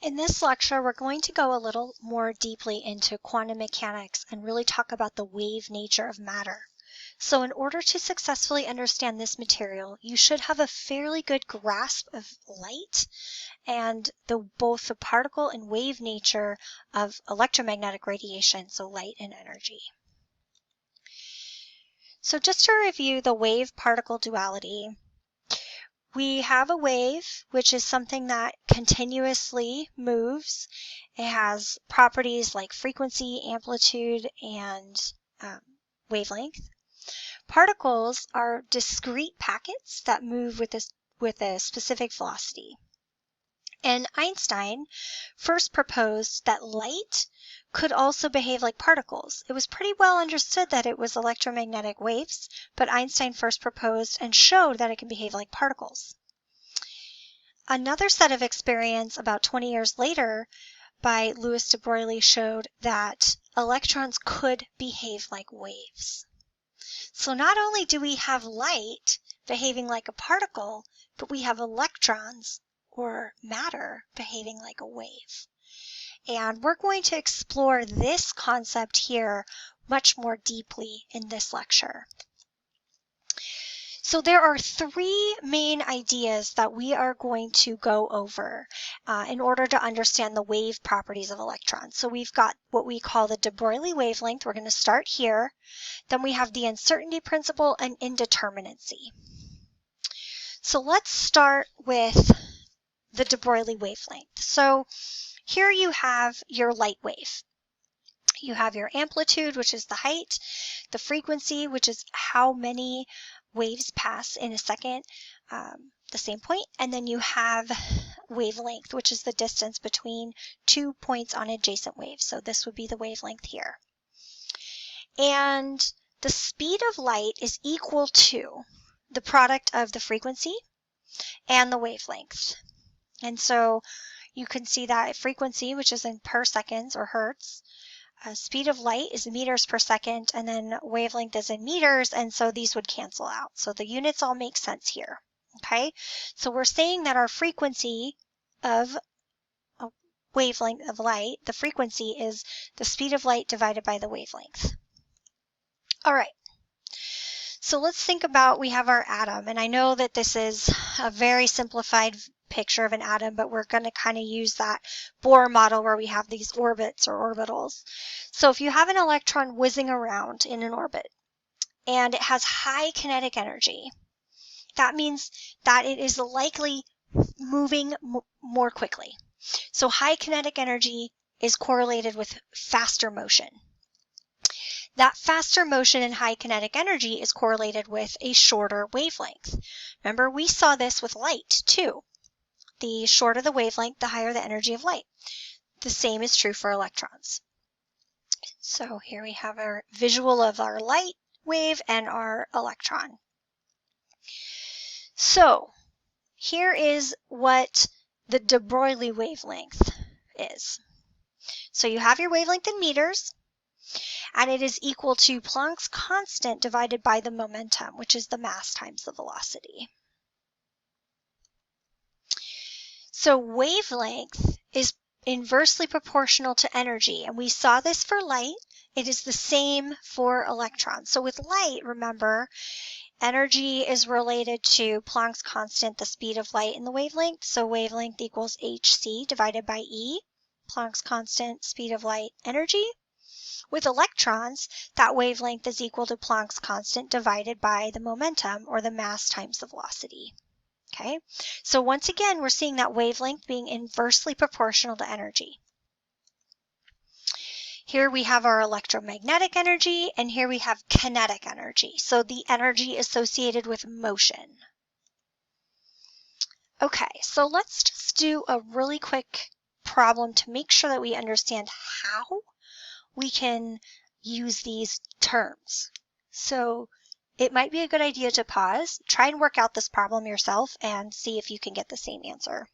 In this lecture, we're going to go a little more deeply into quantum mechanics and really talk about the wave nature of matter. So in order to successfully understand this material, you should have a fairly good grasp of light and both the particle and wave nature of electromagnetic radiation, so light and energy. So just to review the wave-particle duality, we have a wave, which is something that continuously moves. It has properties like frequency, amplitude, and wavelength. Particles are discrete packets that move with a specific velocity. And Einstein first proposed that light could also behave like particles. It was pretty well understood that it was electromagnetic waves, but Einstein first proposed and showed that it can behave like particles. Another set of experiments about 20 years later by Louis de Broglie showed that electrons could behave like waves. So not only do we have light behaving like a particle, but we have electrons or matter behaving like a wave. And we're going to explore this concept here much more deeply in this lecture. So there are three main ideas that we are going to go over in order to understand the wave properties of electrons. So we've got what we call the de Broglie wavelength. We're going to start here. Then we have the uncertainty principle and indeterminacy. So let's start with the de Broglie wavelength. So here you have your light wave. You have your amplitude, which is the height, the frequency, which is how many waves pass in a second, the same point, and then you have wavelength, which is the distance between 2 points on adjacent waves. So this would be the wavelength here. And the speed of light is equal to the product of the frequency and the wavelength. And so you can see that frequency, which is in per seconds or hertz, speed of light is meters per second, and then wavelength is in meters, and so these would cancel out. So the units all make sense here, okay? So we're saying that our frequency of a wavelength of light, the frequency is the speed of light divided by the wavelength. All right. So let's think about, we have our atom, and I know that this is a very simplified picture of an atom, but we're going to kind of use that Bohr model where we have these orbits or orbitals. So if you have an electron whizzing around in an orbit and it has high kinetic energy, that means that it is likely moving more quickly. So high kinetic energy is correlated with faster motion. That faster motion and high kinetic energy is correlated with a shorter wavelength. Remember, we saw this with light too. The shorter the wavelength, the higher the energy of light. The same is true for electrons. So here we have our visual of our light wave and our electron. So here is what the de Broglie wavelength is. So you have your wavelength in meters, and it is equal to Planck's constant divided by the momentum, which is the mass times the velocity. So wavelength is inversely proportional to energy, and we saw this for light. It is the same for electrons. So with light, remember, energy is related to Planck's constant, the speed of light in the wavelength. So wavelength equals hc divided by E, Planck's constant, speed of light, energy. With electrons, that wavelength is equal to Planck's constant divided by the momentum, or the mass times the velocity. Okay, so once again, we're seeing that wavelength being inversely proportional to energy. Here we have our electromagnetic energy, and here we have kinetic energy. So the energy associated with motion. Okay, so let's just do a really quick problem to make sure that we understand how we can use these terms. So it might be a good idea to pause, try and work out this problem yourself, and see if you can get the same answer.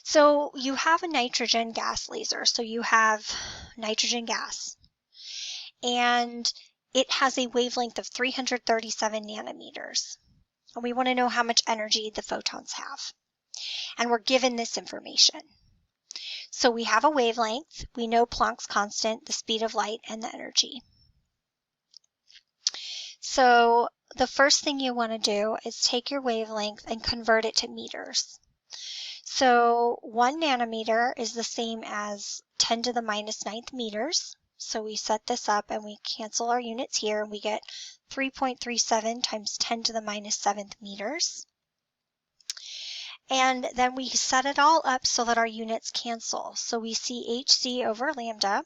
So you have a nitrogen gas laser. So you have nitrogen gas, and it has a wavelength of 337 nanometers. And we want to know how much energy the photons have. And we're given this information. So we have a wavelength, we know Planck's constant, the speed of light, and the energy. So the first thing you want to do is take your wavelength and convert it to meters. So 1 nanometer is the same as 10 to the minus 9th meters. So we set this up and we cancel our units here and we get 3.37 times 10 to the minus 7th meters. And then we set it all up so that our units cancel. So we see hc over lambda.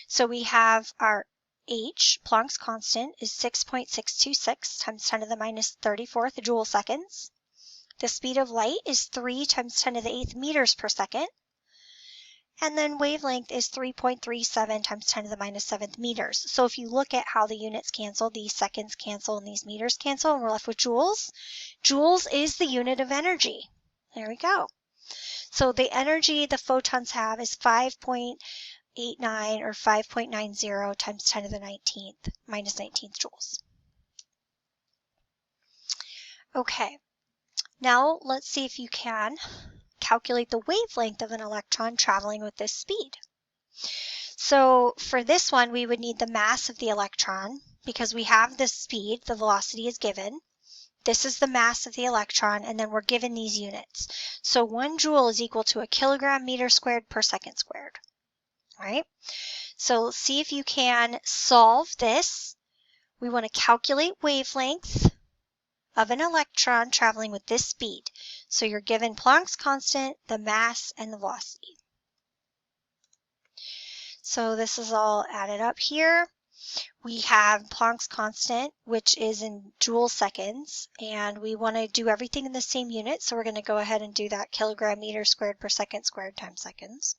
So we have our h, Planck's constant, is 6.626 times 10 to the minus 34th joule seconds. The speed of light is 3 times 10 to the 8th meters per second. And then wavelength is 3.37 times 10 to the minus 7th meters. So if you look at how the units cancel, these seconds cancel and these meters cancel, and we're left with joules. Joules is the unit of energy. There we go. So the energy the photons have is 5.89 or 5.90 times 10 to the 19th, minus 19th joules. Okay, now let's see if you can calculate the wavelength of an electron traveling with this speed. So for this one, we would need the mass of the electron because we have the speed, the velocity is given. This is the mass of the electron, and then we're given these units. So 1 joule is equal to a kilogram meter squared per second squared. All right? So let's see if you can solve this. We want to calculate wavelength of an electron traveling with this speed. So you're given Planck's constant, the mass, and the velocity. So this is all added up here. We have Planck's constant, which is in joule seconds, and we want to do everything in the same unit, so we're going to go ahead and do that kilogram meter squared per second squared times seconds.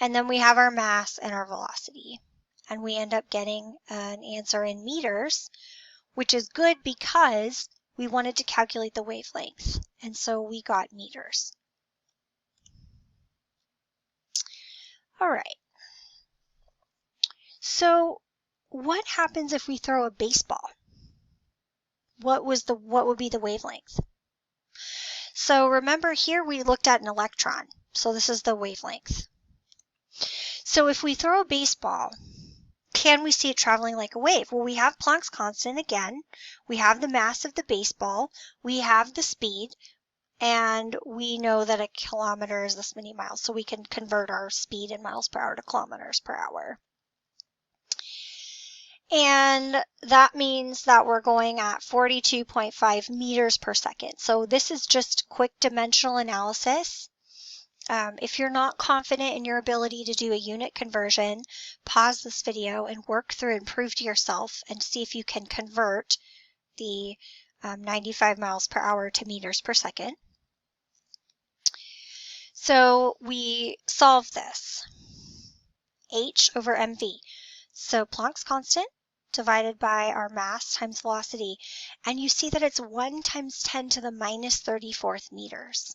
And then we have our mass and our velocity, and we end up getting an answer in meters, which is good because we wanted to calculate the wavelength, and so we got meters. All right. So what happens if we throw a baseball? What would be the wavelength? So remember here we looked at an electron. So this is the wavelength. So if we throw a baseball, can we see it traveling like a wave? Well, we have Planck's constant again. We have the mass of the baseball. We have the speed. And we know that a kilometer is this many miles. So we can convert our speed in miles per hour to kilometers per hour. And that means that we're going at 42.5 meters per second. So this is just quick dimensional analysis. If you're not confident in your ability to do a unit conversion, pause this video and work through and prove to yourself and see if you can convert the 95 miles per hour to meters per second. So we solve this. H over mv. So Planck's constant divided by our mass times velocity, and you see that it's 1 times 10 to the minus 34th meters.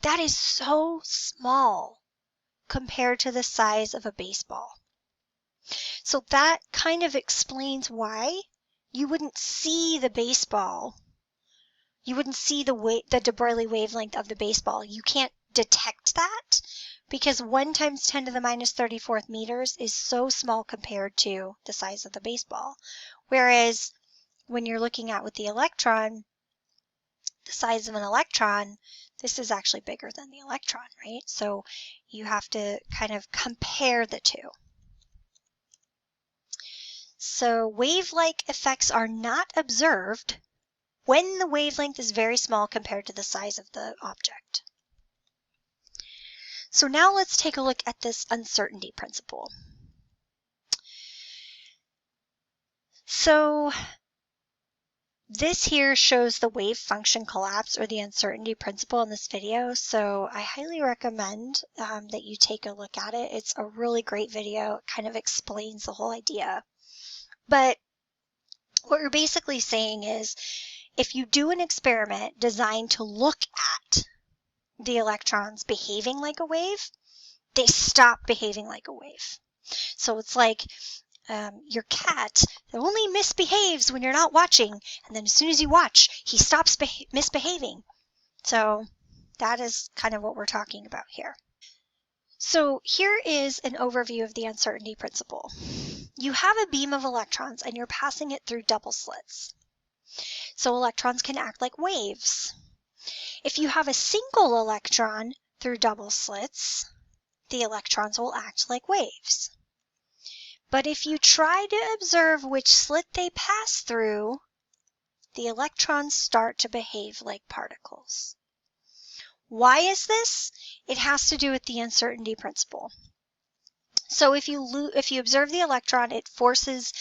That is so small compared to the size of a baseball. So that kind of explains why you wouldn't see the baseball. You wouldn't see the de Broglie wavelength of the baseball. You can't detect that because 1 times 10 to the minus 34th meters is so small compared to the size of the baseball. Whereas when you're looking at with the electron, the size of an electron, this is actually bigger than the electron, right? So you have to kind of compare the two. So wave-like effects are not observed when the wavelength is very small compared to the size of the object. So now let's take a look at this uncertainty principle. So this here shows the wave function collapse or the uncertainty principle in this video. So I highly recommend that you take a look at it. It's a really great video. It kind of explains the whole idea. But what we're basically saying is if you do an experiment designed to look at the electrons behaving like a wave, they stop behaving like a wave. So it's like your cat that only misbehaves when you're not watching, and then as soon as you watch, he stops misbehaving. So that is kind of what we're talking about here. So here is an overview of the uncertainty principle. You have a beam of electrons and you're passing it through double slits. So electrons can act like waves. If you have a single electron through double slits, the electrons will act like waves. But if you try to observe which slit they pass through, the electrons start to behave like particles. Why is this? It has to do with the uncertainty principle. So if you observe the electron, it forces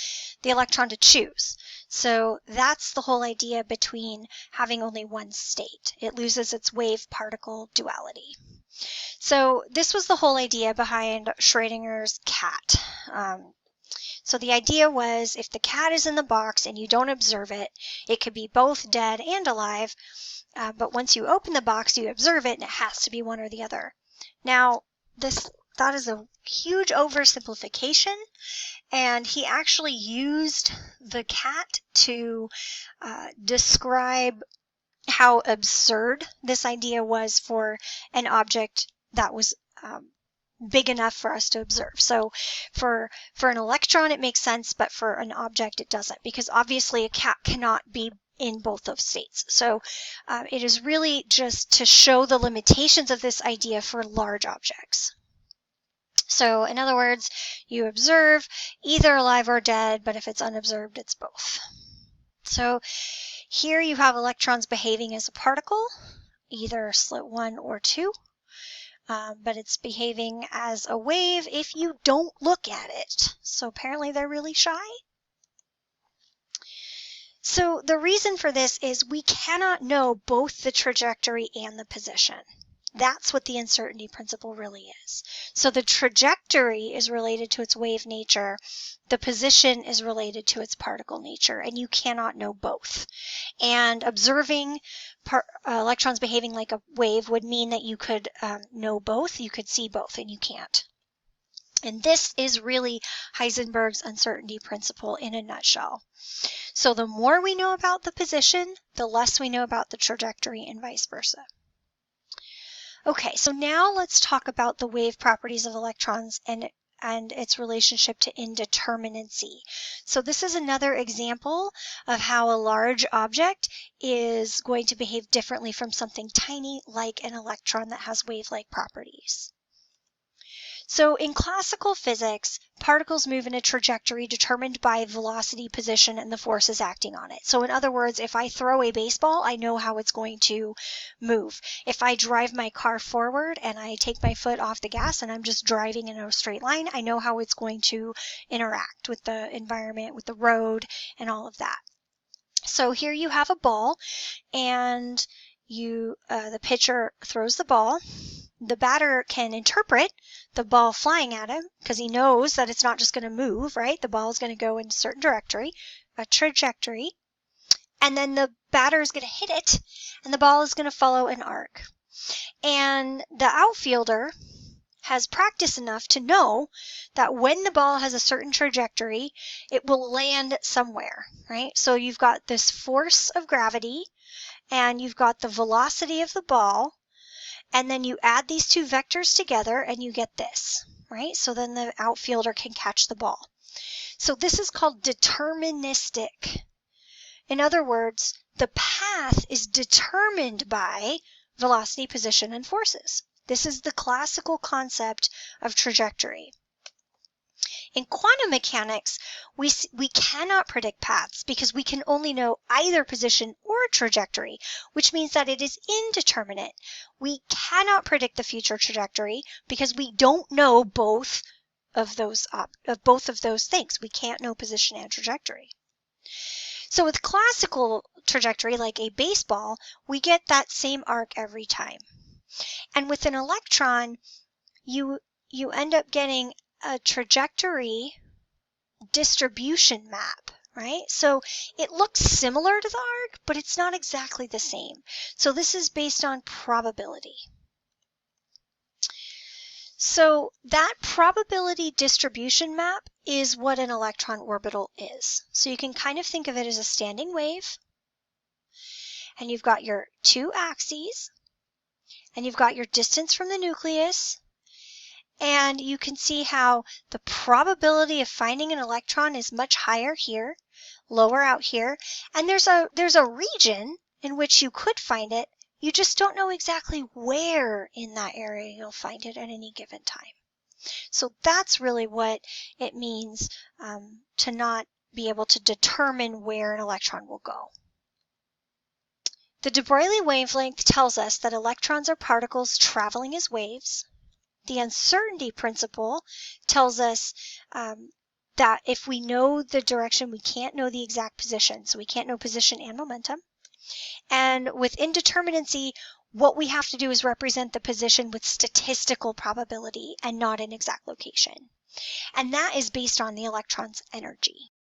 the electron to choose. So that's the whole idea between having only one state. It loses its wave-particle duality. So this was the whole idea behind Schrödinger's cat. So the idea was if the cat is in the box and you don't observe it, it could be both dead and alive. But once you open the box, you observe it, and it has to be one or the other. Now, that is a huge oversimplification, and he actually used the cat to describe how absurd this idea was for an object that was big enough for us to observe. So for an electron, it makes sense, but for an object, it doesn't, because obviously a cat cannot be in both of states. So it is really just to show the limitations of this idea for large objects. So in other words, you observe either alive or dead, but if it's unobserved, it's both. So here you have electrons behaving as a particle, either slit 1 or 2, but it's behaving as a wave if you don't look at it. So apparently they're really shy. So the reason for this is we cannot know both the trajectory and the position. That's what the uncertainty principle really is. So the trajectory is related to its wave nature. The position is related to its particle nature, and you cannot know both. And observing electrons behaving like a wave would mean that you could know both, you could see both, and you can't. And this is really Heisenberg's uncertainty principle in a nutshell. So the more we know about the position, the less we know about the trajectory, and vice versa. Okay, so now let's talk about the wave properties of electrons and its relationship to indeterminacy. So this is another example of how a large object is going to behave differently from something tiny like an electron that has wave-like properties. So in classical physics, particles move in a trajectory determined by velocity, position, and the forces acting on it. So in other words, if I throw a baseball, I know how it's going to move. If I drive my car forward and I take my foot off the gas and I'm just driving in a straight line, I know how it's going to interact with the environment, with the road, and all of that. So here you have a ball, and the pitcher throws the ball. The batter can interpret the ball flying at him because he knows that it's not just going to move, right? The ball is going to go in a certain trajectory, and then the batter is going to hit it, and the ball is going to follow an arc. And the outfielder has practice enough to know that when the ball has a certain trajectory, it will land somewhere, right? So you've got this force of gravity, and you've got the velocity of the ball, and then you add these two vectors together and you get this, right? So then the outfielder can catch the ball. So this is called deterministic. In other words, the path is determined by velocity, position, and forces. This is the classical concept of trajectory. In quantum mechanics, we cannot predict paths because we can only know either position or trajectory, which means that it is indeterminate. We cannot predict the future trajectory because we don't know both of those things. We can't know position and trajectory. So with classical trajectory, like a baseball, we get that same arc every time. And with an electron, you end up getting a trajectory distribution map, right? So it looks similar to the arc, but it's not exactly the same. So this is based on probability. So that probability distribution map is what an electron orbital is. So you can kind of think of it as a standing wave. And you've got your two axes, and you've got your distance from the nucleus, and you can see how the probability of finding an electron is much higher here, lower out here, and there's a region in which you could find it. You just don't know exactly where in that area you'll find it at any given time. So that's really what it means to not be able to determine where an electron will go. The de Broglie wavelength tells us that electrons are particles traveling as waves. The uncertainty principle tells us that if we know the direction, we can't know the exact position. So we can't know position and momentum. And with indeterminacy, what we have to do is represent the position with statistical probability and not an exact location. And that is based on the electron's energy.